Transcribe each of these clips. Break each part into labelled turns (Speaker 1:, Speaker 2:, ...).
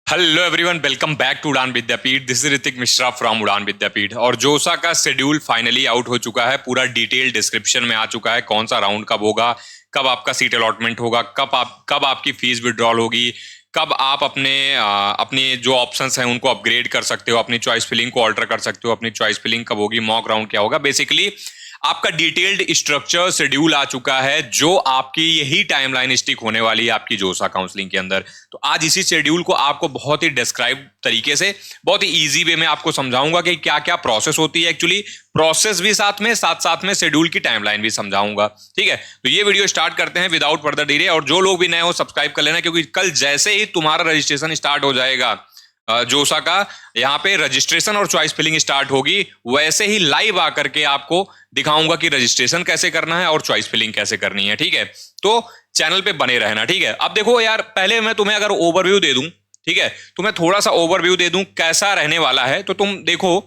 Speaker 1: Hello everyone, welcome back to Udaan Vidyapeeth. This is Hrithik Mishra from Udaan Vidyapeeth. और जोसा का शेड्यूल फाइनली आउट हो चुका है, पूरा डिटेल डिस्क्रिप्शन में आ चुका है। कौन सा राउंड कब होगा, कब आपका सीट अलॉटमेंट होगा, कब आपकी फीस विड्रॉल होगी, कब आप अपने जो ऑप्शंस हैं उनको अपग्रेड कर सकते हो, अपनी चॉइस फिलिंग को ऑल्टर कर सकते हो, अपनी चॉइस फिलिंग कब होगी, मॉक राउंड क्या होगा। बेसिकली आपका डिटेल्ड स्ट्रक्चर शेड्यूल आ चुका है, जो आपकी यही टाइमलाइन स्टिक होने वाली है आपकी जोसा काउंसलिंग के अंदर। तो आज इसी शेड्यूल को आपको बहुत ही डिस्क्राइब तरीके से, बहुत ही इजी वे में आपको समझाऊंगा कि क्या क्या प्रोसेस होती है। एक्चुअली प्रोसेस भी साथ में शेड्यूल की टाइमलाइन भी समझाऊंगा। ठीक है, तो ये वीडियो स्टार्ट करते हैं विदाउट फर्दर डिले। और जो लोग भी नए हो सब्सक्राइब कर लेना, क्योंकि कल जैसे ही तुम्हारा रजिस्ट्रेशन स्टार्ट हो जाएगा जोसा का, यहाँ पे रजिस्ट्रेशन और चॉइस फिलिंग स्टार्ट होगी, वैसे ही लाइव आकर के आपको दिखाऊंगा कि रजिस्ट्रेशन कैसे करना है और चॉइस फिलिंग कैसे करनी है। ठीक है, तो चैनल पे बने रहना। ठीक है, अब देखो यार, पहले मैं तुम्हें अगर ओवरव्यू दे दूं, ठीक है, तुम्हें थोड़ा सा ओवरव्यू दे दूं कैसा रहने वाला है, तो तुम देखो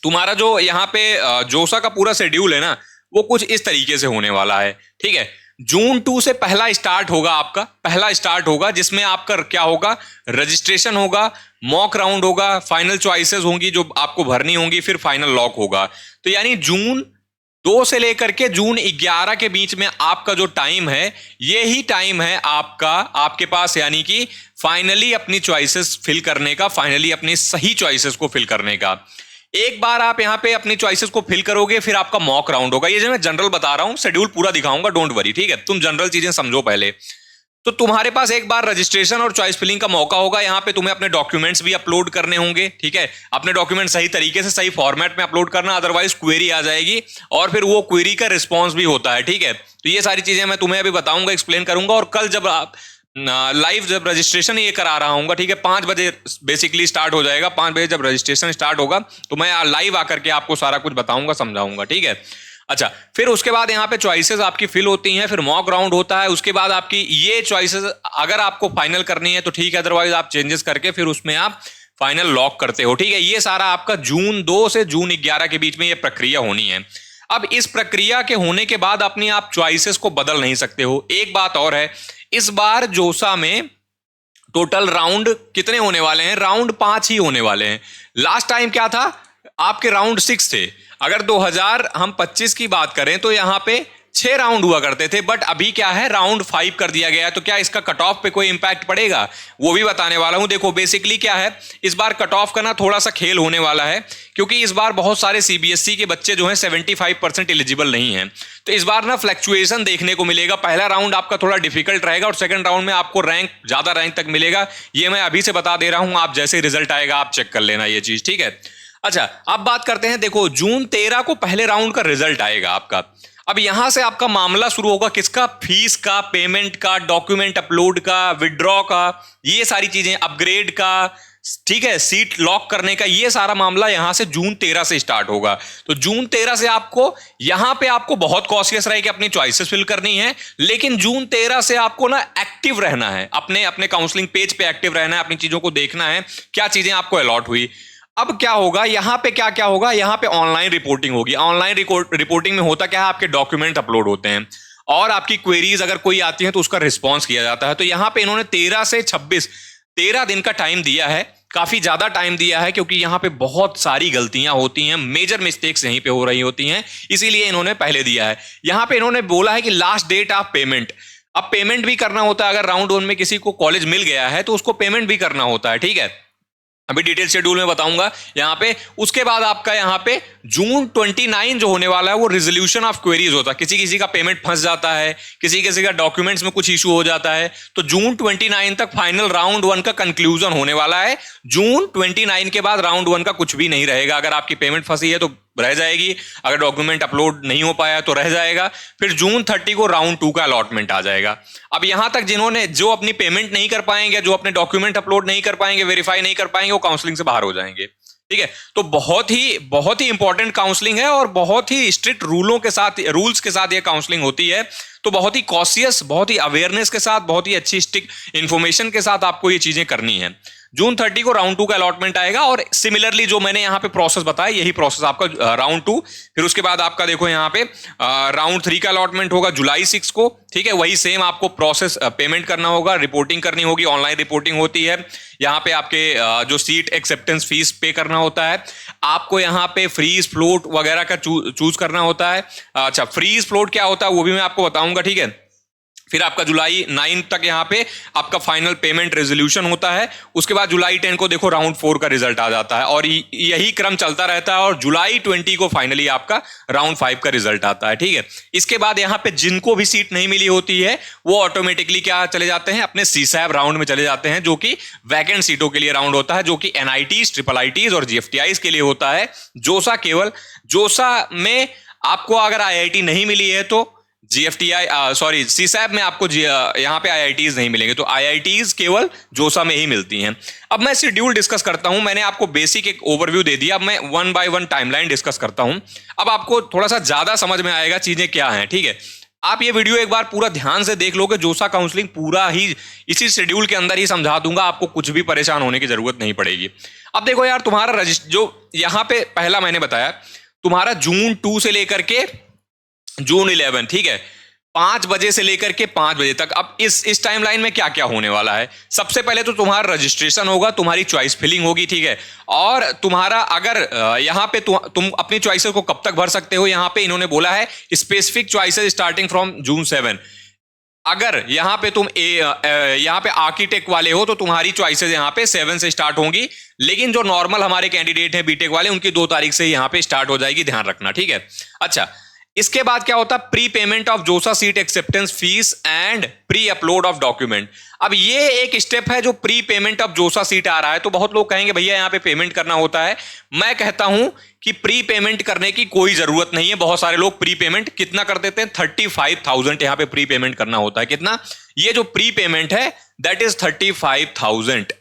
Speaker 1: तुम्हारा जो यहाँ पे जोसा का पूरा शेड्यूल है ना, वो कुछ इस तरीके से होने वाला है। ठीक है, जून 2 से पहला स्टार्ट होगा, आपका पहला स्टार्ट होगा, जिसमें आपका क्या होगा, रजिस्ट्रेशन होगा, मॉक राउंड होगा, फाइनल चॉइसेस होंगी जो आपको भरनी होंगी, फिर फाइनल लॉक होगा। तो यानी जून 2 से लेकर के जून 11 के बीच में आपका जो टाइम है, ये ही टाइम है आपका, आपके पास, यानी कि फाइनली अपनी चॉइसेस फिल करने का, फाइनली अपनी सही चॉइसेस को फिल करने का। एक बार आप यहां पे अपनी चॉइसेस को फिल करोगे, फिर आपका मॉक राउंड होगा। ये जो मैं जनरल बता रहा हूं, शेड्यूल पूरा दिखाऊंगा, डोंट वरी। ठीक है, तुम जनरल चीजें समझो पहले। तो तुम्हारे पास एक बार रजिस्ट्रेशन और चॉइस फिलिंग का मौका होगा। यहाँ पे तुम्हें अपने डॉक्यूमेंट्स भी अपलोड करने होंगे। ठीक है, अपने डॉक्यूमेंट सही तरीके से सही फॉर्मेट में अपलोड करना, अदरवाइज क्वेरी आ जाएगी और फिर वो क्वेरी का रिस्पॉन्स भी होता है। ठीक है, तो ये सारी चीजें मैं तुम्हें अभी बताऊंगा, एक्सप्लेन करूंगा। और कल जब आप लाइव जब रजिस्ट्रेशन ये करा रहा हूँ, ठीक है, 5 बजे बेसिकली स्टार्ट हो जाएगा। 5 बजे जब रजिस्ट्रेशन स्टार्ट होगा तो मैं लाइव आकर के आपको सारा कुछ बताऊंगा, समझाऊंगा। ठीक है, अच्छा, फिर उसके बाद यहाँ पे चॉइसेस आपकी फिल होती हैं, फिर मॉक राउंड होता है। उसके बाद आपकी ये चॉइसेस अगर आपको फाइनल करनी है तो ठीक है, अदरवाइज आप चेंजेस करके फिर उसमें आप फाइनल लॉक करते हो। ठीक है, ये सारा आपका जून 2 से जून 11 के बीच में ये प्रक्रिया होनी है। अब इस प्रक्रिया के होने के बाद अपनी आप चॉइसेस को बदल नहीं सकते हो। एक बात और है, इस बार जोसा में टोटल राउंड कितने होने वाले हैं? राउंड 5 ही होने वाले हैं। लास्ट टाइम क्या था, आपके राउंड 6 थे। अगर 2025 की बात करें तो यहां पे 6 राउंड हुआ करते थे, बट अभी क्या है, राउंड 5 कर दिया गया है। तो क्या इसका कट ऑफ पे कोई इंपैक्ट पड़ेगा, वो भी बताने वाला हूं। देखो बेसिकली क्या है, इस बार कट ऑफ का ना थोड़ा सा खेल होने वाला है, क्योंकि इस बार बहुत सारे सीबीएसई के बच्चे जो हैं 75% एलिजिबल नहीं हैं। तो इस बार ना फ्लक्चुएशन देखने को मिलेगा। पहला राउंड आपका थोड़ा डिफिकल्ट रहेगा और सेकंड राउंड में आपको रैंक, ज्यादा रैंक तक मिलेगा। ये मैं अभी से बता दे रहा हूं, आप जैसे रिजल्ट आएगा आप चेक कर लेना ये चीज। ठीक है, अच्छा, अब बात करते हैं। देखो जून 13 को पहले राउंड का रिजल्ट आएगा आपका। अब यहां से आपका मामला शुरू होगा किसका, फीस का, पेमेंट का, डॉक्यूमेंट अपलोड का, विड्रॉ का, ये सारी चीजें, अपग्रेड का, ठीक है, सीट लॉक करने का, ये सारा मामला यहां से जून 13 से स्टार्ट होगा। तो जून 13 से आपको यहां पे आपको बहुत कॉशियस रहे कि अपनी चॉइसेस फिल करनी है, लेकिन जून 13 से आपको ना एक्टिव रहना है, अपने अपने काउंसलिंग पेज पे एक्टिव रहना है, अपनी चीजों को देखना है क्या चीजें आपको अलॉट हुई। अब क्या होगा, यहां पे क्या क्या होगा, यहां पे ऑनलाइन रिपोर्टिंग होगी। ऑनलाइन रिपोर्टिंग में होता क्या है, आपके डॉक्यूमेंट अपलोड होते हैं और आपकी क्वेरीज अगर कोई आती है तो उसका रिस्पॉन्स किया जाता है। तो यहां पे इन्होंने 13 से 26, 13 दिन का टाइम दिया है। काफी ज्यादा टाइम दिया है, क्योंकि यहां पे बहुत सारी गलतियां होती हैं, मेजर मिस्टेक्स यहीं पे हो रही होती हैं, इसीलिए इन्होंने पहले दिया है। यहां पे इन्होंने बोला है कि लास्ट डेट ऑफ पेमेंट। अब पेमेंट भी करना होता है, अगर राउंड 1 में किसी को कॉलेज मिल गया है तो उसको पेमेंट भी करना होता है। ठीक है, अभी डिटेल शेड्यूल में बताऊंगा यहां पे। उसके बाद आपका यहां पे जून 29 जो होने वाला है वो रिजोल्यूशन ऑफ क्वेरीज होता है। किसी किसी का पेमेंट फंस जाता है, किसी किसी का डॉक्यूमेंट्स में कुछ इशू हो जाता है, तो जून 29 तक फाइनल राउंड 1 का कंक्लूजन होने वाला है। जून 29 के बाद राउंड 1 का कुछ भी नहीं रहेगा। अगर आपकी पेमेंट फंसी है तो रह जाएगी, अगर डॉक्यूमेंट अपलोड नहीं हो पाया तो रह जाएगा। फिर जून 30 को राउंड 2 का अलॉटमेंट आ जाएगा। अब यहां तक जिन्होंने, जो अपनी पेमेंट नहीं कर पाएंगे, जो अपने डॉक्यूमेंट अपलोड नहीं कर पाएंगे, वेरीफाई नहीं कर पाएंगे, वो काउंसलिंग से बाहर हो जाएंगे। ठीक है, तो बहुत ही इंपॉर्टेंट काउंसलिंग है और बहुत ही स्ट्रिक्ट रूल्स के साथ ये काउंसलिंग होती है। तो बहुत ही कॉशियस, बहुत ही अवेयरनेस के साथ, बहुत ही अच्छी स्टिक इन्फॉर्मेशन के साथ आपको ये चीजें करनी है। जून 30 को राउंड 2 का अलॉटमेंट आएगा और सिमिलरली जो मैंने यहाँ पे प्रोसेस बताया यही प्रोसेस आपका राउंड 2, फिर उसके बाद आपका देखो यहाँ पे राउंड 3 का अलॉटमेंट होगा जुलाई 6 को, ठीक है। वही सेम आपको प्रोसेस पेमेंट करना होगा, रिपोर्टिंग करनी होगी, ऑनलाइन रिपोर्टिंग होती है। यहाँ पे आपके जो सीट एक्सेप्टेंस फीस पे करना होता है, आपको यहाँ पे फ्रीज फ्लोट वगैरह का चूज करना होता है। अच्छा, फ्रीज फ्लोट क्या होता है वो भी मैं आपको बताऊंगा, ठीक है। फिर आपका जुलाई 9 तक यहाँ पे आपका फाइनल पेमेंट रेजोल्यूशन होता है। उसके बाद जुलाई 10 को देखो राउंड 4 का रिजल्ट आ जाता है और यही क्रम चलता रहता है और जुलाई 20 को फाइनली आपका राउंड 5 का रिजल्ट आता है, ठीक है। इसके बाद यहाँ पे जिनको भी सीट नहीं मिली होती है वो ऑटोमेटिकली क्या चले जाते हैं, अपने सीसैब राउंड में चले जाते हैं, जो कि वैकेंट सीटों के लिए राउंड होता है, जो कि एनआईटीज, ट्रिपल आईटीज और जीएफटीआईज के लिए होता है। जोसा केवल, जोसा में आपको अगर आईआईटी नहीं मिली है तो जीएफटीआई सॉरी सीसैब में आपको यहाँ पे आईआईटीज नहीं मिलेंगे, तो आईआईटीज केवल जोसा में ही मिलती हैं। अब मैं शेड्यूल डिस्कस करता हूं, मैंने आपको बेसिक एक ओवरव्यू दे दिया, अब मैं 1 बाय 1 टाइमलाइन डिस्कस करता हूं। अब आपको थोड़ा सा ज्यादा समझ में आएगा चीजें क्या हैं, ठीक है। आप ये वीडियो एक बार पूरा ध्यान से देख लोगे, जोसा काउंसलिंग पूरा ही इसी शेड्यूल के अंदर ही समझा दूंगा, आपको कुछ भी परेशान होने की जरूरत नहीं पड़ेगी। अब देखो यार, तुम्हारा जो यहाँ पे पहला मैंने बताया, तुम्हारा जून 2 से लेकर के जून 11, ठीक है, 5 बजे से लेकर के 5 बजे तक। अब इस टाइमलाइन में क्या क्या होने वाला है, सबसे पहले तो तुम्हारा रजिस्ट्रेशन होगा, तुम्हारी चॉइस फिलिंग होगी, ठीक है। और तुम्हारा अगर यहाँ पे तुम अपनी चॉइसेस को कब तक भर सकते हो, यहाँ पे इन्होंने बोला है specific choices starting from June 7। अगर यहाँ पे तुम यहाँ पे आर्किटेक्ट वाले हो तो तुम्हारी चॉइसेस यहाँ पे 7 से स्टार्ट होंगी, लेकिन जो नॉर्मल हमारे कैंडिडेट हैं बीटेक वाले, उनकी 2 तारीख से यहाँ पे स्टार्ट हो जाएगी, ध्यान रखना, ठीक है। अच्छा, इसके बाद क्या होता है, प्री पेमेंट ऑफ जोसा seat acceptance fees and pre upload of document. अब ये एक स्टेप है जो प्री पेमेंट ऑफ जोसा सीट आ रहा है, तो बहुत लोग कहेंगे भैया यहाँ पे पेमेंट करना होता है। मैं कहता हूं कि प्री पेमेंट करने की कोई जरूरत नहीं है। बहुत सारे लोग प्री पेमेंट कितना कर देते हैं, 35,000 यहाँ पे प्री पेमेंट करना होता है। कितना, ये जो प्री पेमेंट है दैट इज 35,000,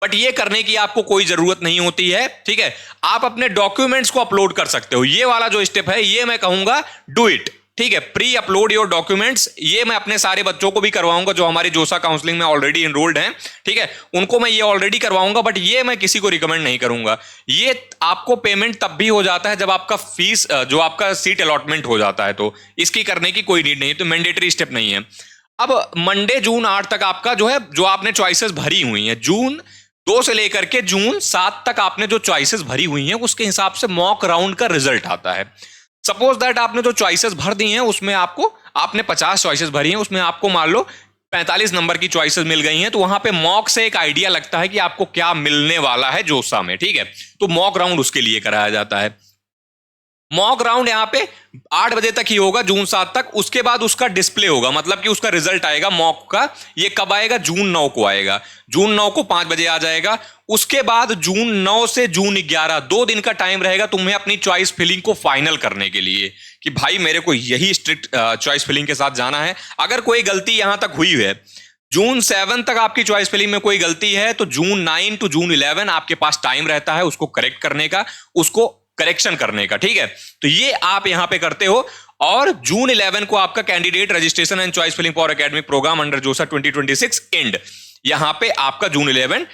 Speaker 1: बट ये करने की आपको कोई जरूरत नहीं होती है, ठीक है। आप अपने डॉक्यूमेंट्स को अपलोड कर सकते हो, ये वाला जो स्टेप है ये मैं कहूंगा डू इट, ठीक है। प्री अपलोड योर डॉक्यूमेंट्स, ये मैं अपने सारे बच्चों को भी करवाऊंगा जो हमारी जोसा काउंसलिंग में ऑलरेडी एनरोल्ड हैं, ठीक है, उनको मैं ये ऑलरेडी करवाऊंगा, बट ये मैं किसी को रिकमेंड नहीं करूंगा। ये आपको पेमेंट तब भी हो जाता है जब आपका फीस जो आपका सीट अलॉटमेंट हो जाता है, तो इसकी करने की कोई नीड नहीं है, तो मैंडेटरी स्टेप नहीं है। अब मंडे जून 8 तक आपका जो है, जो आपने चॉइसेस भरी हुई हैं, जून 2 से लेकर के जून 7 तक आपने जो चॉइसेस भरी हुई हैं उसके हिसाब से मॉक राउंड का रिजल्ट आता है। सपोज दैट आपने जो चॉइसेस भर दी हैं उसमें आपने 50 चॉइसेस भरी हैं, उसमें आपको मान लो 45 नंबर की चॉइसेस मिल गई हैं, तो वहां पे मॉक से एक आइडिया लगता है कि आपको क्या मिलने वाला है जोसा में, ठीक है। तो मॉक राउंड उसके लिए कराया जाता है। मॉक राउंड यहाँ पे 8 बजे तक ही होगा जून 7 तक, उसके बाद उसका डिस्प्ले होगा, मतलब कि उसका रिजल्ट आएगा मॉक का। ये कब आएगा, जून 9 को आएगा, जून 9 को 5 बजे आ जाएगा। उसके बाद जून 9 से जून 11 2 दिन का टाइम रहेगा तुम्हें अपनी चॉइस फिलिंग को फाइनल करने के लिए, कि भाई मेरे को यही स्ट्रिक्ट चॉइस फिलिंग के साथ जाना है। अगर कोई गलती यहां तक हुई है, जून 7 तक आपकी चॉइस फिलिंग में कोई गलती है, तो जून 9 टू जून 11 आपके पास टाइम रहता है उसको करेक्ट करने का, उसको करेक्शन करने का, ठीक है। तो ये आप यहां पे करते हो। और जून 11 को आपका candidate registration and choice filling for academic program under JoSAA 2026 and, यहां पे आपका जून 11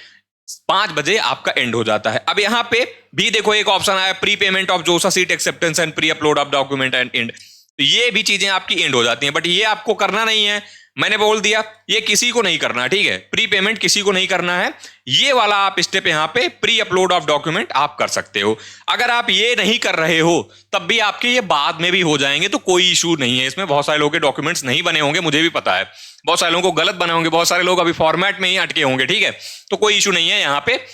Speaker 1: 5 बजे आपका एंड हो जाता है। अब यहां पे भी देखो एक ऑप्शन आया, प्री पेमेंट ऑफ जोसा seat acceptance and pre upload of document and and, तो ये भी चीजें आपकी एंड हो जाती हैं, बट ये आपको करना नहीं है, मैंने बोल दिया ये किसी को नहीं करना, ठीक है। प्री पेमेंट किसी को नहीं करना है, ये वाला आप स्टेप यहां पे प्री अपलोड ऑफ डॉक्यूमेंट आप कर सकते हो। अगर आप ये नहीं कर रहे हो तब भी आपके ये बाद में भी हो जाएंगे, तो कोई इशू नहीं है इसमें। बहुत सारे लोगों के डॉक्यूमेंट्स नहीं बने होंगे, मुझे भी पता है, बहुत सारे लोगों को गलत बने होंगे, बहुत सारे लोग अभी फॉर्मेट में ही अटके होंगे, ठीक है, तो कोई इशू नहीं है यहां पे।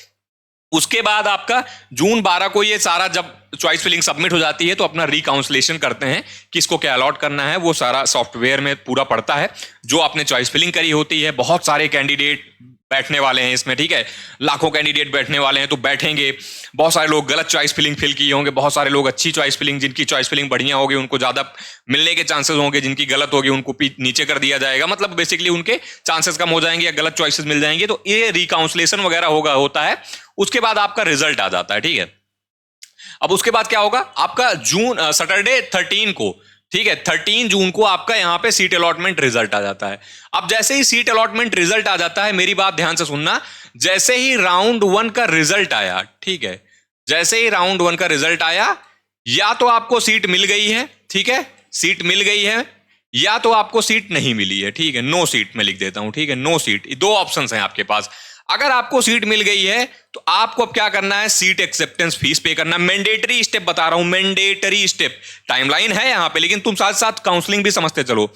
Speaker 1: उसके बाद आपका जून 12 को ये सारा जब चॉइस फिलिंग सबमिट हो जाती है तो अपना रिकाउंसलेशन करते हैं, किसको क्या अलॉट करना है, वो सारा सॉफ्टवेयर में पूरा पड़ता है जो आपने चॉइस फिलिंग करी होती है। बहुत सारे कैंडिडेट बैठने वाले हैं इसमें, ठीक है, लाखों कैंडिडेट बैठने वाले हैं, तो बैठेंगे। बहुत सारे लोग गलत चॉइस फिलिंग फिल किए होंगे, बहुत सारे लोग अच्छी चॉइस फिलिंग, जिनकी चॉइस फिलिंग बढ़िया होगी उनको ज्यादा मिलने के चांसेस होंगे, जिनकी गलत होगी उनको नीचे कर दिया जाएगा, मतलब बेसिकली उनके चांसेस कम हो जाएंगे या गलत चॉइसेस मिल जाएंगे। तो ये रिकाउंसलेशन वगैरह होता है। उसके बाद आपका रिजल्ट आ जाता है, ठीक है। अब उसके बाद क्या होगा, आपका जून सैटरडे 13 को ठीक है, 13 जून को आपका यहां पे सीट अलॉटमेंट रिजल्ट आ जाता है। अब जैसे ही सीट अलॉटमेंट रिजल्ट आ जाता है, मेरी बात ध्यान से सुनना, जैसे ही राउंड 1 का रिजल्ट आया, ठीक है, जैसे ही राउंड 1 का रिजल्ट आया, या तो आपको सीट मिल गई है, ठीक है, सीट मिल गई है, या तो आपको सीट नहीं मिली है, ठीक है, नो सीट मैं लिख देता हूं, ठीक है, नो सीट, दो ऑप्शंस हैं आपके पास। अगर आपको सीट मिल गई है तो आपको अब क्या करना है, सीट एक्सेप्टेंस फीस पे करना। मैंडेटरी स्टेप बता रहा हूं, मैंडेटरी स्टेप, टाइमलाइन है यहां पे, लेकिन तुम साथ साथ काउंसलिंग भी समझते चलो।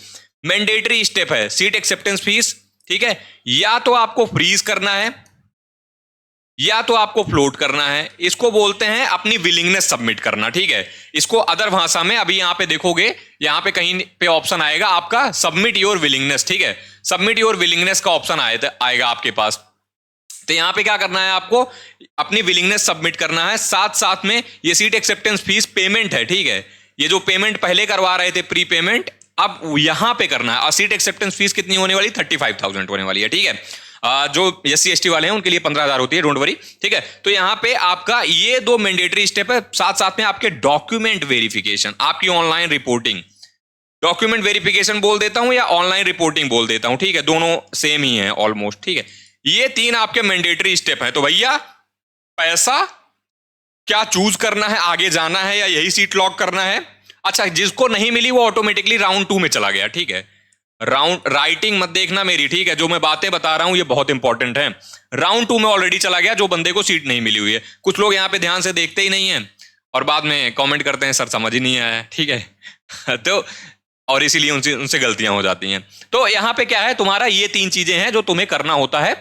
Speaker 1: मैंडेटरी स्टेप है सीट एक्सेप्टेंस फीस, ठीक है, या तो आपको फ्रीज करना है या तो आपको फ्लोट करना है। इसको बोलते हैं अपनी विलिंगनेस सबमिट करना, ठीक है। इसको अदर भाषा में अभी यहां पे देखोगे, यहां पे कहीं पे ऑप्शन आएगा आपका सबमिट योर विलिंगनेस, ठीक है, सबमिट योर विलिंगनेस का ऑप्शन आएगा आपके पास। तो यहां पे क्या करना है, आपको अपनी विलिंगनेस सबमिट करना है। साथ साथ में ये सीट एक्सेप्टेंस फीस पेमेंट है, ठीक है, ये जो पेमेंट पहले करवा रहे थे प्री पेमेंट, अब यहां पे करना है। और सीट एक्सेप्टेंस फीस कितनी होने वाली, 35,000 होने वाली है, ठीक है। जो SC/ST वाले हैं उनके लिए 15,000 होती है, डोंट वरी, ठीक है। तो यहां पे आपका ये दो मैंडेटरी स्टेप है। साथ साथ में आपके डॉक्यूमेंट वेरिफिकेशन, आपकी ऑनलाइन रिपोर्टिंग, डॉक्यूमेंट वेरिफिकेशन बोल देता हूं या ऑनलाइन रिपोर्टिंग बोल देता हूं, ठीक है, दोनों सेम ही है ऑलमोस्ट, ठीक है। ये 3 आपके मैंडेटरी स्टेप है। तो भैया पैसा क्या चूज करना है, आगे जाना है या यही सीट लॉक करना है? अच्छा, जिसको नहीं मिली वो ऑटोमेटिकली राउंड 2 में चला गया, ठीक है। राउंड राइटिंग मत देखना मेरी, ठीक है, जो मैं बातें बता रहा हूं ये बहुत इंपॉर्टेंट है। राउंड 2 में ऑलरेडी चला गया जो बंदे को सीट नहीं मिली हुई है। कुछ लोग यहां पे ध्यान से देखते ही नहीं है और बाद में कमेंट करते हैं सर समझ ही नहीं आया, ठीक है। तो और इसीलिए उनसे गलतियां हो जाती हैं। तो यहां पे क्या है, तुम्हारा ये 3 चीजें हैं जो तुम्हें करना होता है।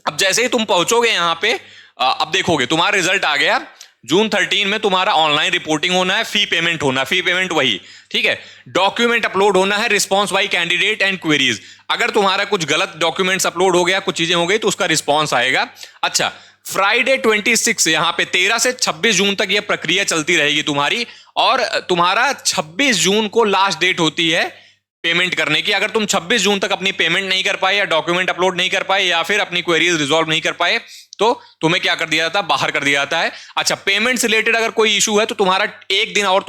Speaker 1: अब जैसे ही तुम पहुंचोगे यहां पे, अब देखोगे तुम्हारा रिजल्ट आ गया जून 13 में, तुम्हारा ऑनलाइन रिपोर्टिंग होना है, फी पेमेंट होना, फी पेमेंट वही, ठीक है, डॉक्यूमेंट अपलोड होना है, response bye candidate and queries. अगर तुम्हारा कुछ गलत डॉक्यूमेंट्स अपलोड हो गया, कुछ चीजें हो गई तो उसका रिस्पांस आएगा। अच्छा, फ्राइडे 26 यहां पे 13 से 26 जून तक यह प्रक्रिया चलती रहेगी तुम्हारी, और तुम्हारा 26 जून को लास्ट डेट होती है पेमेंट करने की। अगर तुम 26 जून तक अपनी पेमेंट नहीं कर पाए या डॉक्यूमेंट अपलोड नहीं कर पाए या फिर अपनी क्वेरीज रिजॉल्व नहीं कर पाए तो तुम्हें क्या कर दिया जाता है, बाहर कर दिया जाता है। अच्छा, पेमेंट से रिलेटेड अगर कोई इशू है तो तुम्हारा 1 दिन और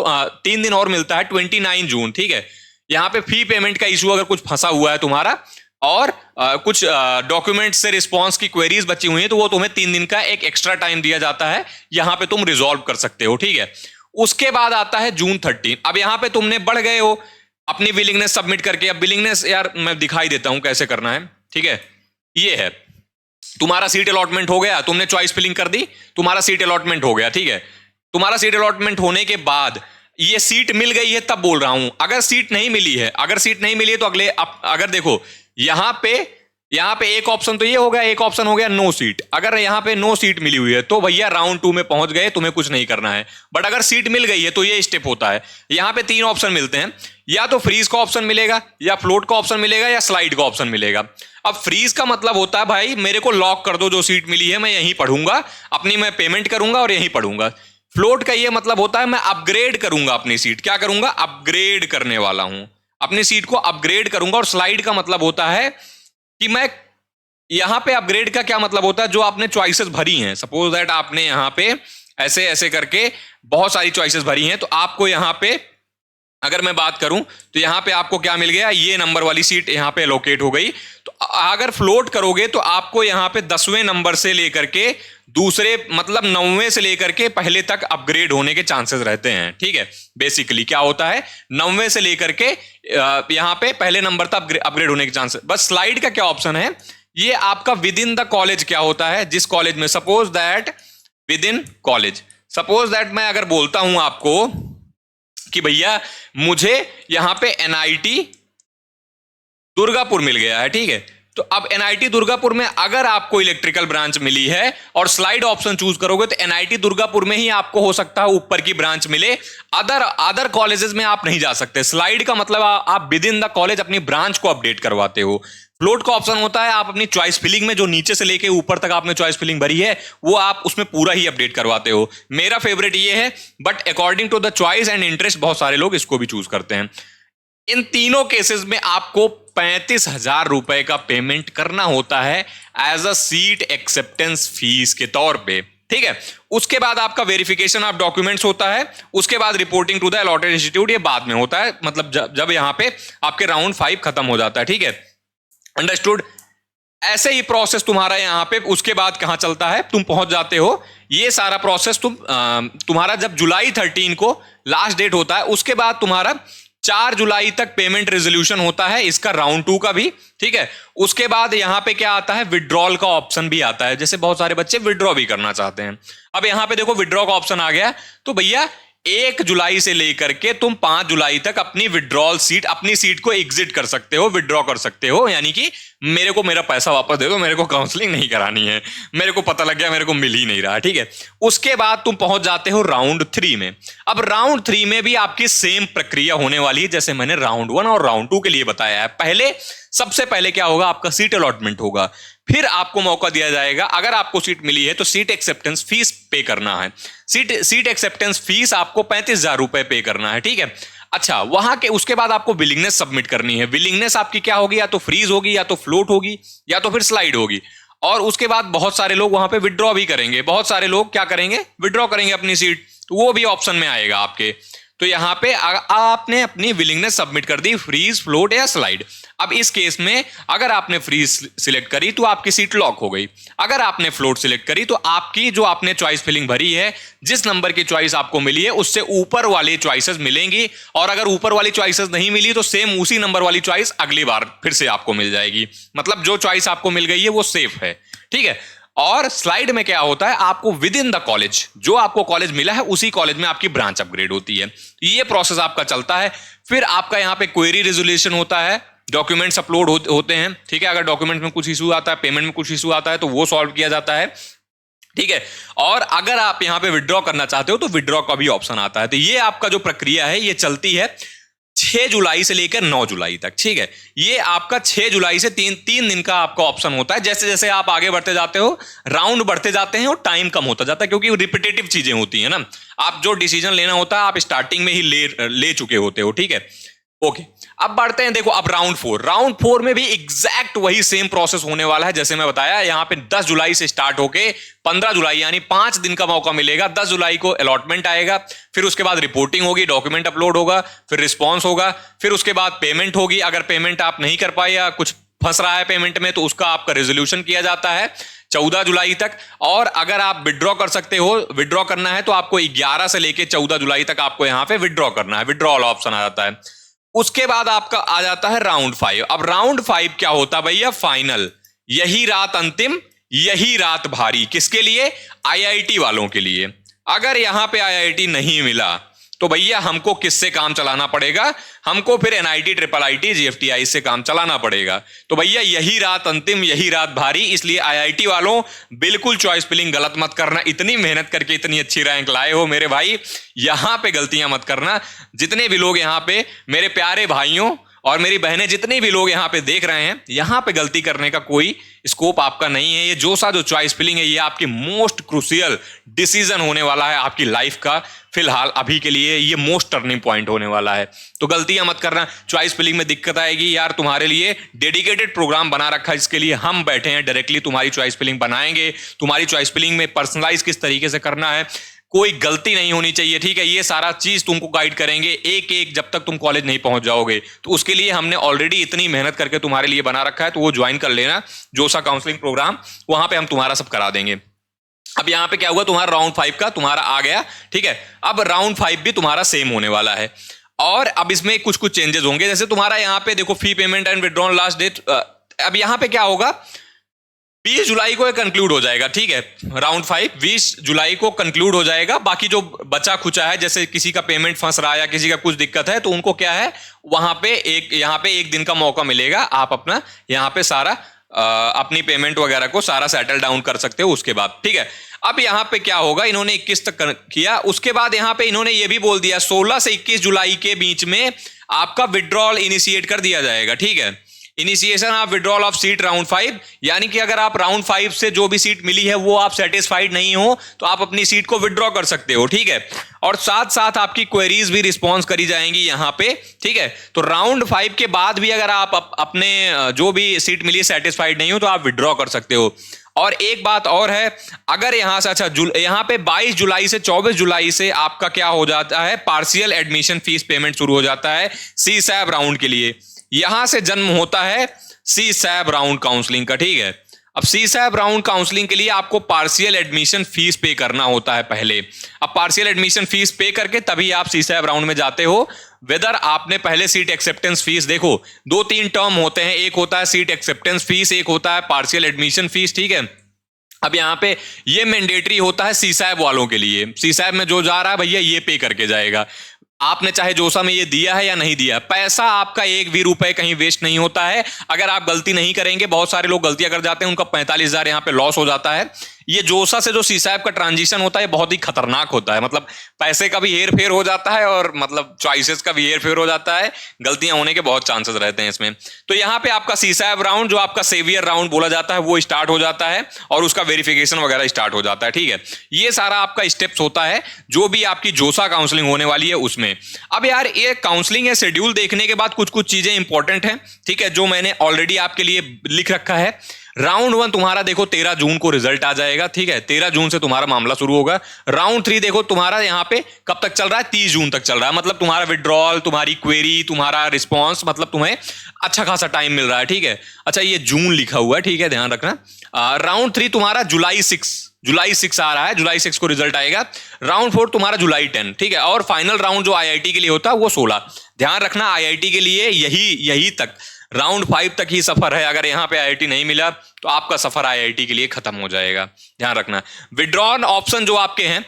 Speaker 1: 3 दिन और मिलता है, 29 जून, ठीक है। यहां पे फी पेमेंट का इशू अगर कुछ फंसा हुआ है तुम्हारा और कुछ डॉक्यूमेंट से रिस्पॉन्स की क्वेरीज बची हुई है तो वो तुम्हें 3 दिन का एक एक्स्ट्रा टाइम दिया जाता है, यहां पे तुम रिजॉल्व कर सकते हो, ठीक है। उसके बाद आता है जून 13। अब यहां पे तुमने बढ़ गए हो अपनी विलिंगनेस सबमिट करके। अब विलिंगनेस यार मैं दिखाई देता हूं कैसे करना है, ठीक है। ये है तुम्हारा सीट अलॉटमेंट हो गया, तुमने चॉइस फिलिंग कर दी, तुम्हारा सीट अलॉटमेंट हो गया, ठीक है। तुम्हारा सीट अलॉटमेंट होने के बाद ये सीट मिल गई है तब बोल रहा हूं। अगर सीट नहीं मिली है, अगर सीट नहीं मिली है तो अगले अगर देखो यहां पे एक ऑप्शन तो ये हो गया, एक ऑप्शन हो गया नो सीट। अगर यहां पे नो सीट मिली हुई है तो भैया राउंड 2 में पहुंच गए, तुम्हें कुछ नहीं करना है। बट अगर सीट मिल गई है तो ये स्टेप होता है। यहां पे 3 ऑप्शन मिलते हैं, या तो फ्रीज का ऑप्शन मिलेगा, या फ्लोट का ऑप्शन मिलेगा, या स्लाइड का ऑप्शन मिलेगा। अब फ्रीज का मतलब होता है भाई मेरे को लॉक कर दो, जो सीट मिली है मैं यहीं पढ़ूंगा, अपनी मैं पेमेंट करूंगा और यहीं पढ़ूंगा। फ्लोट का ये मतलब होता है मैं अपग्रेड करूंगा अपनी सीट। क्या करूंगा, अपग्रेड करने वाला हूं, अपनी सीट को अपग्रेड करूंगा। और स्लाइड का मतलब होता है कि मैं यहां पे अपग्रेड का क्या मतलब होता है, जो आपने चॉइसेस भरी हैं, सपोज दैट आपने यहां पे ऐसे ऐसे करके बहुत सारी चॉइसेस भरी हैं, तो आपको यहां पे अगर मैं बात करूं तो यहां पे आपको क्या मिल गया, ये नंबर वाली सीट यहां पे लोकेट हो गई। तो अगर फ्लोट करोगे तो आपको यहां पे 10वें नंबर से लेकर के दूसरे मतलब 9वें से लेकर के पहले तक अपग्रेड होने के चांसेस रहते हैं, ठीक है। बेसिकली क्या होता है, 9वें से लेकर के यहां पे पहले नंबर तक अपग्रेड होने के चांसेस। बस स्लाइड का क्या ऑप्शन है, ये आपका विद इन द कॉलेज क्या होता है, जिस कॉलेज में, suppose that with in college, suppose that मैं अगर बोलता हूं आपको कि भैया मुझे यहां पे NIT दुर्गापुर मिल गया है, ठीक है। तो अब NIT दुर्गापुर में अगर आपको इलेक्ट्रिकल ब्रांच मिली है और स्लाइड ऑप्शन चूज करोगे तो NIT दुर्गापुर में ही आपको हो सकता है ऊपर की ब्रांच मिले, अदर कॉलेजेस में आप नहीं जा सकते। स्लाइड का मतलब आप विद इन द कॉलेज अपनी ब्रांच को अपडेट करवाते हो। फ्लोट का ऑप्शन होता है आप अपनी चॉइस फिलिंग में जो नीचे से लेके ऊपर तक आपने चॉइस फिलिंग भरी है वो आप उसमें पूरा ही अपडेट करवाते हो। मेरा फेवरेट ये है, but according to the choice and interest बहुत सारे लोग इसको भी चूज करते हैं। इन तीनों केसेस में आपको 35,000 रुपए का पेमेंट करना होता है as a seat acceptance fee के तौर पे। ठीक है। उसके बाद आपका वेरिफिकेशन ऑफ डॉक्यूमेंट्स होता है, उसके बाद reporting to the allotted institute, ये बाद में होता है, मतलब जब यहां पे आपके राउंड 5 खत्म हो जाता है, ठीक है, अंडरस्टूड। ऐसे ही प्रोसेस तुम्हारा यहां पे उसके बाद कहां चलता है, तुम पहुंच जाते हो, ये सारा प्रोसेस तुम्हारा जब जुलाई 13 को लास्ट डेट होता है, उसके बाद तुम्हारा 4 जुलाई तक पेमेंट रेजोल्यूशन होता है, इसका राउंड 2 का भी, ठीक है। उसके बाद यहां पे क्या आता है, विड्रॉल का ऑप्शन भी आता है, जैसे बहुत सारे बच्चे विड्रॉ भी करना चाहते हैं। अब यहां पे देखो विड्रॉ का ऑप्शन आ गया, तो भैया 1 जुलाई से लेकर के तुम 5 जुलाई तक अपनी विड्रॉल सीट, अपनी सीट को एग्जिट कर सकते हो, विड्रॉ कर सकते हो, यानी कि मेरे को मेरा पैसा वापस दे दो, मेरे को काउंसलिंग नहीं करानी है, मेरे को पता लग गया मेरे को मिल ही नहीं रहा, ठीक है। उसके बाद तुम पहुंच जाते हो राउंड 3 में। अब राउंड 3 में भी आपकी सेम प्रक्रिया होने वाली है जैसे मैंने राउंड 1 और राउंड 2 के लिए बताया है। सबसे पहले क्या होगा, आपका सीट अलॉटमेंट होगा, फिर आपको मौका दिया जाएगा, अगर आपको सीट मिली है तो सीट एक्सेप्टेंस फीस पे करना है। सीट एक्सेप्टेंस फीस आपको 35,000 रुपए पे करना है, ठीक है। अच्छा, वहां के उसके बाद आपको विलिंगनेस सबमिट करनी है। विलिंगनेस आपकी क्या होगी, या तो फ्रीज होगी, या तो फ्लोट होगी, या तो फिर स्लाइड होगी। और उसके बाद बहुत सारे लोग वहां पे विड्रॉ भी करेंगे, बहुत सारे लोग क्या करेंगे, विड्रॉ करेंगे अपनी सीट, तो वो भी ऑप्शन में आएगा आपके। तो यहां पे आपने अपनी विलिंगनेस सबमिट कर दी, फ्रीज, फ्लोट या स्लाइड। अब इस केस में अगर आपने फ्रीज सिलेक्ट करी तो आपकी सीट लॉक हो गई, अगर आपने फ्लोट सिलेक्ट करी तो आपकी जो आपने चॉइस फिलिंग भरी है, जिस नंबर की चॉइस आपको मिली है उससे ऊपर वाली चॉइसेस मिलेंगी, और अगर ऊपर वाली चॉइसेस नहीं मिली तो सेम उसी नंबर वाली चॉइस अगली बार फिर से आपको मिल जाएगी। मतलब जो चॉइस आपको मिल गई है वो सेफ है, ठीक है। और स्लाइड में क्या होता है, आपको विद इन द कॉलेज, जो आपको कॉलेज मिला है उसी कॉलेज में आपकी ब्रांच अपग्रेड होती है। ये प्रोसेस आपका चलता है। फिर आपका यहां पे क्वेरी रेजोल्यूशन होता है, डॉक्यूमेंट्स अपलोड होते हैं, ठीक है। अगर डॉक्यूमेंट में कुछ इशू आता है, पेमेंट में कुछ इशू आता है तो वो सॉल्व किया जाता है, ठीक है। और अगर आप यहां पे विड्रॉ करना चाहते हो तो विड्रॉ का भी ऑप्शन आता है। तो ये आपका जो प्रक्रिया है ये चलती है 6 जुलाई से लेकर 9 जुलाई तक, ठीक है। ये आपका 6 जुलाई से 3 दिन का आपका ऑप्शन होता है। जैसे जैसे आप आगे बढ़ते जाते हो, राउंड बढ़ते जाते हैं और टाइम कम होता जाता है, क्योंकि रिपीटेटिव चीजें होती है ना। आप जो डिसीजन लेना होता है आप स्टार्टिंग में ही ले चुके होते हो, ठीक है। ओके, अब बढ़ते हैं, देखो अब राउंड 4 में भी एग्जैक्ट वही सेम प्रोसेस होने वाला है जैसे मैं बताया। यहां पे 10 जुलाई से स्टार्ट होके 15 जुलाई यानी 5 दिन का मौका मिलेगा। 10 जुलाई को अलॉटमेंट आएगा, फिर उसके बाद रिपोर्टिंग होगी, डॉक्यूमेंट अपलोड होगा, फिर रिस्पॉन्स होगा, फिर उसके बाद पेमेंट होगी। अगर पेमेंट आप नहीं कर पाए या कुछ फंस रहा है पेमेंट में तो उसका आपका रेजोल्यूशन किया जाता है 14 जुलाई तक। और अगर आप विड्रॉ कर सकते हो, विड्रॉ करना है तो आपको 11 से लेके 14 जुलाई तक आपको यहां पे विड्रॉ करना है, विड्रॉल ऑप्शन आ जाता है। उसके बाद आपका आ जाता है राउंड 5। अब राउंड 5 क्या होता है भैया, फाइनल, यही रात अंतिम, यही रात भारी। किसके लिए, आईआईटी वालों के लिए। अगर यहां पे आईआईटी नहीं मिला तो भैया हमको किससे काम चलाना पड़ेगा, हमको फिर एनआईटी, ट्रिपल आईटी, जीएफटीआई से काम चलाना पड़ेगा। तो भैया यही रात अंतिम, यही रात भारी, इसलिए आईआईटी वालों बिल्कुल चॉइस फिलिंग गलत मत करना। इतनी मेहनत करके इतनी अच्छी रैंक लाए हो मेरे भाई, यहां पे गलतियां मत करना। जितने भी लोग यहां पे मेरे प्यारे भाइयों और मेरी बहनें, जितने भी लोग यहां पे देख रहे हैं, यहां पे गलती करने का कोई स्कोप आपका नहीं है। ये जो चॉइस फिलिंग है ये आपकी मोस्ट क्रूशियल डिसीजन होने वाला है आपकी लाइफ का। फिलहाल अभी के लिए ये मोस्ट टर्निंग पॉइंट होने वाला है, तो गलतियां मत करना। चॉइस फिलिंग में दिक्कत आएगी यार, तुम्हारे लिए डेडिकेटेड प्रोग्राम बना रखा है, इसके लिए हम बैठे हैं, डायरेक्टली तुम्हारी चॉइस फिलिंग बनाएंगे। तुम्हारी चॉइस फिलिंग में पर्सनलाइज किस तरीके से करना है, कोई गलती नहीं होनी चाहिए, ठीक है। ये सारा चीज तुमको गाइड करेंगे एक एक जब तक तुम कॉलेज नहीं पहुंच जाओगे। तो उसके लिए हमने ऑलरेडी इतनी मेहनत करके तुम्हारे लिए बना रखा है, तो वो ज्वाइन कर लेना जोसा काउंसलिंग प्रोग्राम, वहां पे हम तुम्हारा सब करा देंगे। अब यहां पे क्या हुआ, तुम्हारा राउंड 5 का तुम्हारा आ गया, ठीक है। अब राउंड 5 भी तुम्हारा सेम होने वाला है, और अब इसमें कुछ कुछ चेंजेस होंगे। जैसे तुम्हारा यहां पे देखो, fee payment and withdrawal last date, अब यहां पे क्या होगा, 20 जुलाई को कंक्लूड हो जाएगा, ठीक है। राउंड 5 20 जुलाई को कंक्लूड हो जाएगा। बाकी जो बचा खुचा है, जैसे किसी का पेमेंट फंस रहा है या किसी का कुछ दिक्कत है, तो उनको क्या है, वहां पे यहां पे 1 दिन का मौका मिलेगा। आप अपना यहां पे सारा अपनी पेमेंट वगैरह को सारा सेटल डाउन कर सकते हो उसके बाद, ठीक है। अब यहां पे क्या होगा, इन्होंने 21 तक किया, उसके बाद यहां पे इन्होंने ये भी बोल दिया 16 से 21 जुलाई के बीच में आपका विड्रॉल इनिशिएट कर दिया जाएगा, ठीक है। Initiation of withdrawal of seat round 5, यानी कि अगर आप राउंड 5 से जो भी सीट मिली है वो आप सेटिस्फाइड नहीं हो तो आप अपनी सीट को विड्रॉ कर सकते हो, ठीक है। और साथ साथ आपकी क्वेरीज भी रिस्पॉन्स करी जाएंगी यहां पे, ठीक है। तो राउंड 5 के बाद भी अगर आप अपने जो भी सीट मिली सेटिस्फाइड नहीं हो तो आप विड्रॉ कर सकते हो। और एक बात और है, अगर यहां से अच्छा यहां पे 22 जुलाई से 24 जुलाई से आपका क्या हो जाता है, पार्शियल एडमिशन फीस पेमेंट शुरू हो जाता है सीसैब राउंड के लिए। यहां से जन्म होता है सीसैब राउंड काउंसलिंग का, ठीक है। अब सीसैब राउंड काउंसलिंग के लिए आपको पार्शियल एडमिशन फीस पे करना होता है पहले। अब पार्शियल एडमिशन फीस पे करके तभी आप सीसैब राउंड में जाते हो। वेदर आपने पहले सीट एक्सेप्टेंस फीस, देखो 2-3 टर्म होते हैं, एक होता है सीट एक्सेप्टेंस फीस, एक होता है पार्शियल एडमिशन फीस, ठीक है। अब यहां पे ये मैंडेटरी होता है सीसैब वालों के लिए, सीसैब में जो जा रहा है भैया ये पे करके जाएगा। आपने चाहे जोसा में ये दिया है या नहीं दिया, पैसा आपका एक भी रुपए कहीं वेस्ट नहीं होता है। अगर आप गलती नहीं करेंगे, बहुत सारे लोग गलतियां कर जाते हैं, उनका 45,000 यहां पे लॉस हो जाता है। ये जोसा से जो सीसैब का ट्रांजिशन होता है बहुत ही खतरनाक होता है, मतलब पैसे का भी हेर फेर हो जाता है और मतलब चॉइसेस का भी हेर फेर हो जाता है, गलतियां होने के बहुत चांसेस रहते हैं इसमें। तो यहां पे आपका सीसैब राउंड, जो आपका सेवियर राउंड बोला जाता है, वो स्टार्ट हो जाता है और उसका वेरिफिकेशन वगैरह स्टार्ट हो जाता है, ठीक है। ये सारा आपका स्टेप्स होता है जो भी आपकी जोसा काउंसलिंग होने वाली है उसमें। अब यार ये काउंसलिंग या शेड्यूल देखने के बाद कुछ कुछ चीजें इंपॉर्टेंट हैं, ठीक है, जो मैंने ऑलरेडी आपके लिए लिख रखा है। राउंड 1 तुम्हारा देखो 13 जून को रिजल्ट आ जाएगा, ठीक है, 13 जून से तुम्हारा मामला शुरू होगा। राउंड 3 देखो तुम्हारा यहां पे कब तक चल रहा है, 30 जून तक चल रहा है, मतलब तुम्हारा विड्रॉल, तुम्हारी क्वेरी, तुम्हारा रिस्पॉन्स, मतलब तुम्हें अच्छा खासा टाइम मिल रहा है, ठीक है। अच्छा ये जून लिखा हुआ है, ठीक है, ध्यान रखना। राउंड 3 तुम्हारा जुलाई 6 आ रहा है, जुलाई 6 को रिजल्ट आएगा। राउंड 4 तुम्हारा जुलाई 10, ठीक है। और फाइनल राउंड जो आईआईटी के लिए होता है वो 16। ध्यान रखना आईआईटी के लिए यही तक, राउंड 5 तक ही सफर है। अगर यहां पे आईआईटी नहीं मिला तो आपका सफर आईआईटी के लिए खत्म हो जाएगा, ध्यान रखना। विड्रॉल ऑप्शन जो आपके हैं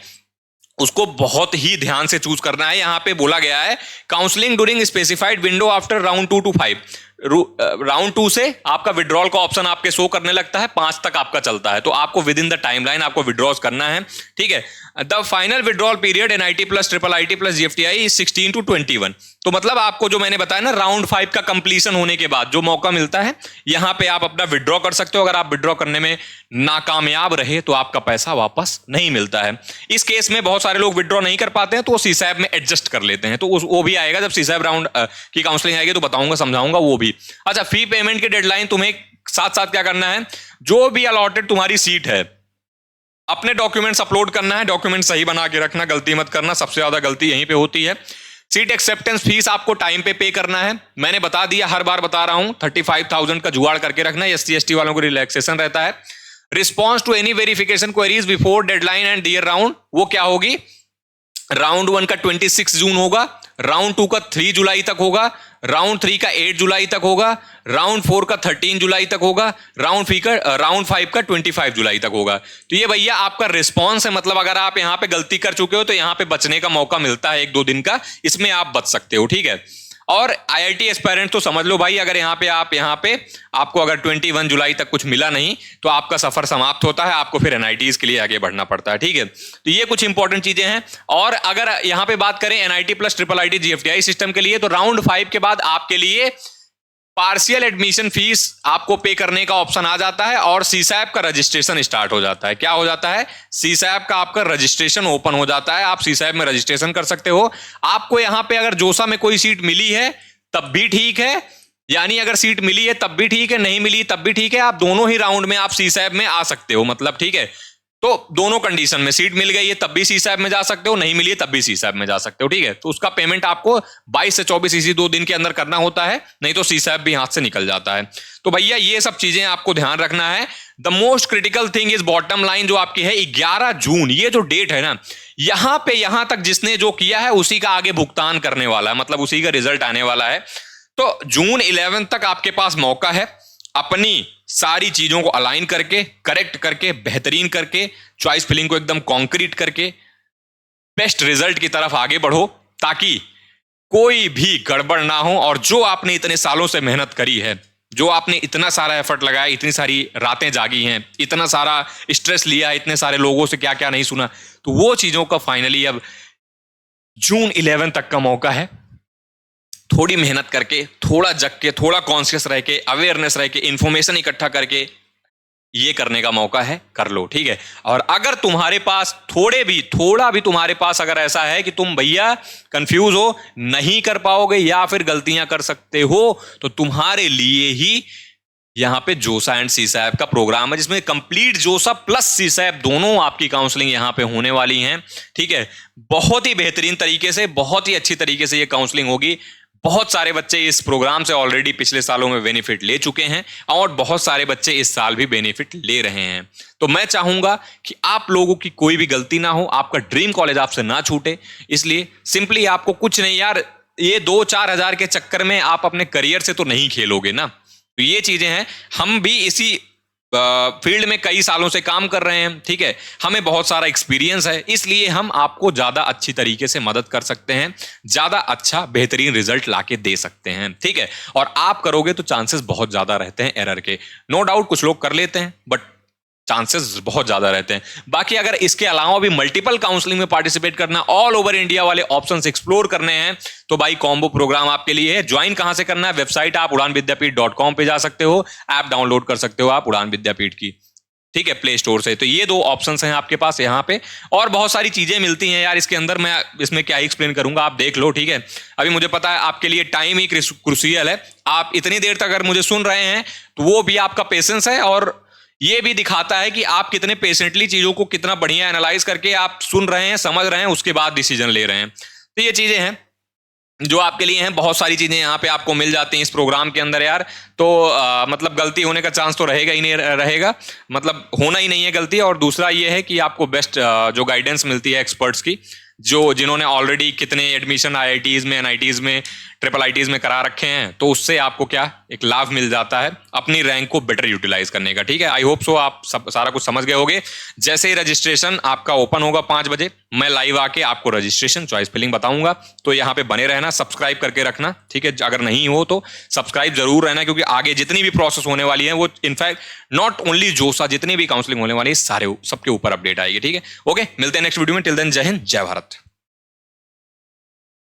Speaker 1: उसको बहुत ही ध्यान से चूज करना है। यहां पे बोला गया है counselling during specified window after round 2 to 5। Round 2 से आपका विड्रॉल का ऑप्शन आपके शो करने लगता है, 5 तक आपका चलता है, तो आपको विद इन द टाइमलाइन आपको विड्रॉज करना है, ठीक है। The final withdrawal period NIT plus triple IT plus GFTI 16 to 21। तो मतलब आपको जो मैंने बताया ना, राउंड 5 का कंप्लीशन होने के बाद जो मौका मिलता है, यहां पे आप अपना विड्रॉ कर सकते हो। अगर आप विड्रॉ करने में नाकामयाब रहे तो आपका पैसा वापस नहीं मिलता है। इस केस में बहुत सारे लोग विड्रॉ नहीं कर पाते हैं तो वो सीसैब में एडजस्ट कर लेते हैं, तो वो भी आएगा जब सीसैब राउंड की काउंसलिंग आएगी तो बताऊंगा, समझाऊंगा वो भी। अच्छा, फी पेमेंट की डेडलाइन तुम्हें साथ साथ क्या करना है, जो भी अलॉटेड तुम्हारी सीट है अपने डॉक्यूमेंट्स अपलोड करना है, डॉक्यूमेंट सही बना के रखना, गलती मत करना, सबसे ज्यादा गलती यहीं पे होती है। सीट एक्सेप्टेंस फीस आपको टाइम पे करना है, मैंने बता दिया, हर बार बता रहा हूं, 35,000 का जुगाड़ करके रखना है। एससी एसटी वालों को रिलैक्सेशन रहता है। Response to any verification queries before deadline and their round, वो क्या होगी, राउंड 1 का 26 जून होगा, राउंड 2 का 3 जुलाई तक होगा, राउंड 3 का 8 जुलाई तक होगा, राउंड 4 का 13 जुलाई तक होगा, राउंड 5 का 25 जुलाई तक होगा। तो ये भैया आपका रिस्पॉन्स है, मतलब अगर आप यहां पे गलती कर चुके हो तो यहां पे बचने का मौका मिलता है 1-2 दिन का, इसमें आप बच सकते हो, ठीक है। और आईआईटी एस्पायरेंट तो समझ लो भाई, अगर यहां पे आपको अगर 21 जुलाई तक कुछ मिला नहीं तो आपका सफर समाप्त होता है, आपको फिर एनआईटीज के लिए आगे बढ़ना पड़ता है, ठीक है। तो ये कुछ इंपॉर्टेंट चीजें हैं। और अगर यहां पे बात करें NIT plus triple IT GFTI system के लिए, तो राउंड 5 के बाद आपके लिए पार्शियल एडमिशन फीस आपको पे करने का ऑप्शन आ जाता है और सीसैब का रजिस्ट्रेशन स्टार्ट हो जाता है। क्या हो जाता है, सीसैब का आपका रजिस्ट्रेशन ओपन हो जाता है, आप सीसैब में रजिस्ट्रेशन कर सकते हो। आपको यहां पे अगर जोसा में कोई सीट मिली है तब भी ठीक है, यानी अगर सीट मिली है तब भी ठीक है, नहीं मिली तब भी ठीक है, आप दोनों ही राउंड में आप सीसैब में आ सकते हो, मतलब ठीक है। तो दोनों कंडीशन में, सीट मिल गई है तब भी सीसैब में जा सकते हो, नहीं मिली है तब भी सीसैब में जा सकते हो, ठीक है। तो उसका पेमेंट आपको 22 से 24 इसी 2 दिन के अंदर करना होता है, नहीं तो सीसैब भी हाथ से निकल जाता है। तो भैया ये सब चीजें आपको ध्यान रखना है। The most critical thing is bottom line जो आपकी है 11 जून, ये जो डेट है ना, यहां तक जिसने जो किया है उसी का आगे भुगतान करने वाला है, मतलब उसी का रिजल्ट आने वाला है। तो जून 11 तक आपके पास मौका है अपनी सारी चीजों को अलाइन करके, करेक्ट करके, बेहतरीन करके, चॉइस फिलिंग को एकदम कॉन्क्रीट करके बेस्ट रिजल्ट की तरफ आगे बढ़ो, ताकि कोई भी गड़बड़ ना हो। और जो आपने इतने सालों से मेहनत करी है, जो आपने इतना सारा एफर्ट लगाया, इतनी सारी रातें जागी हैं, इतना सारा स्ट्रेस लिया, इतने सारे लोगों से क्या क्या नहीं सुना, तो वो चीजों का फाइनली अब जून 11 तक का मौका है। थोड़ी मेहनत करके, थोड़ा जग के, थोड़ा कॉन्शियस रह के, अवेयरनेस रह के, इंफॉर्मेशन इकट्ठा करके ये करने का मौका है, कर लो, ठीक है। और अगर तुम्हारे पास थोड़ा भी तुम्हारे पास अगर ऐसा है कि तुम भैया कंफ्यूज हो, नहीं कर पाओगे या फिर गलतियां कर सकते हो, तो तुम्हारे लिए ही यहाँ पे जोसा एंड सीसैप का प्रोग्राम है जिसमें कंप्लीट जोसा प्लस सीसैप दोनों आपकी काउंसलिंग यहाँ पे होने वाली हैं। ठीक है, बहुत ही बेहतरीन तरीके से, बहुत ही अच्छी तरीके से ये काउंसलिंग होगी। बहुत सारे बच्चे इस प्रोग्राम से ऑलरेडी पिछले सालों में बेनिफिट ले चुके हैं और बहुत सारे बच्चे इस साल भी बेनिफिट ले रहे हैं। तो मैं चाहूंगा कि आप लोगों की कोई भी गलती ना हो, आपका ड्रीम कॉलेज आपसे ना छूटे। इसलिए सिंपली आपको कुछ नहीं यार, ये 2-4 हजार के चक्कर में आप अपने करियर से तो नहीं खेलोगे ना। तो ये चीजें हैं, हम भी इसी फील्ड में कई सालों से काम कर रहे हैं। ठीक है, हमें बहुत सारा एक्सपीरियंस है, इसलिए हम आपको ज्यादा अच्छी तरीके से मदद कर सकते हैं, ज्यादा अच्छा बेहतरीन रिजल्ट लाके दे सकते हैं। ठीक है, और आप करोगे तो चांसेस बहुत ज्यादा रहते हैं एरर के। नो डाउट कुछ लोग कर लेते हैं, बट चांसेस बहुत ज्यादा रहते हैं। बाकी अगर इसके अलावा भी मल्टीपल काउंसलिंग में पार्टिसिपेट करना, ऑल ओवर इंडिया वाले ऑप्शंस एक्सप्लोर करने हैं, तो भाई कॉम्बो प्रोग्राम आपके लिए है। ज्वाइन कहां से करना है? वेबसाइट आप udanvidyapit.com पे जा सकते हो, ऐप डाउनलोड कर सकते हो आप उड़ान विद्यापीठ की। ठीक है, प्ले स्टोर से। तो ये 2 ऑप्शंस हैं आपके पास यहाँ पे, और बहुत सारी चीजें मिलती हैं यार इसके अंदर। मैं इसमें क्या ही एक्सप्लेन करूंगा, आप देख लो। ठीक है, अभी मुझे पता है आपके लिए टाइम ही क्रूशियल है। आप इतनी देर तक अगर मुझे सुन रहे हैं तो वो भी आपका पेशेंस है, और ये भी दिखाता है कि आप कितने पेशेंटली चीजों को कितना बढ़िया एनालाइज करके आप सुन रहे हैं, समझ रहे हैं, उसके बाद डिसीजन ले रहे हैं। तो ये चीजें हैं जो आपके लिए हैं। बहुत सारी चीजें यहाँ पे आपको मिल जाती हैं इस प्रोग्राम के अंदर यार। तो मतलब गलती होने का चांस तो रहेगा ही नहीं, रहेगा मतलब होना ही नहीं है गलती। और दूसरा ये है कि आपको बेस्ट जो गाइडेंस मिलती है एक्सपर्ट्स की, जिन्होंने ऑलरेडी कितने एडमिशन IITs में, NITs में, IIITs में करा रखे हैं, तो उससे आपको क्या एक लाभ मिल जाता है अपनी रैंक को बेटर यूटिलाइज करने का। ठीक है, आई होप सो आप सारा कुछ समझ गए होंगे। जैसे ही रजिस्ट्रेशन आपका ओपन होगा 5 बजे, मैं लाइव आके आपको रजिस्ट्रेशन चॉइस फिलिंग बताऊंगा। तो यहाँ पे बने रहना, सब्सक्राइब करके रखना। ठीक है, अगर नहीं हो तो सब्सक्राइब जरूर रहना, क्योंकि आगे जितनी भी प्रोसेस होने वाली है वो इनफैक्ट नॉट ओनली जोसा, जितनी भी काउंसलिंग होने वाली है सारे सबके ऊपर अपडेट आएगी। ठीक है, ओके, मिलते हैं नेक्स्ट वीडियो में। टिल देन जय हिंद, जय भारत।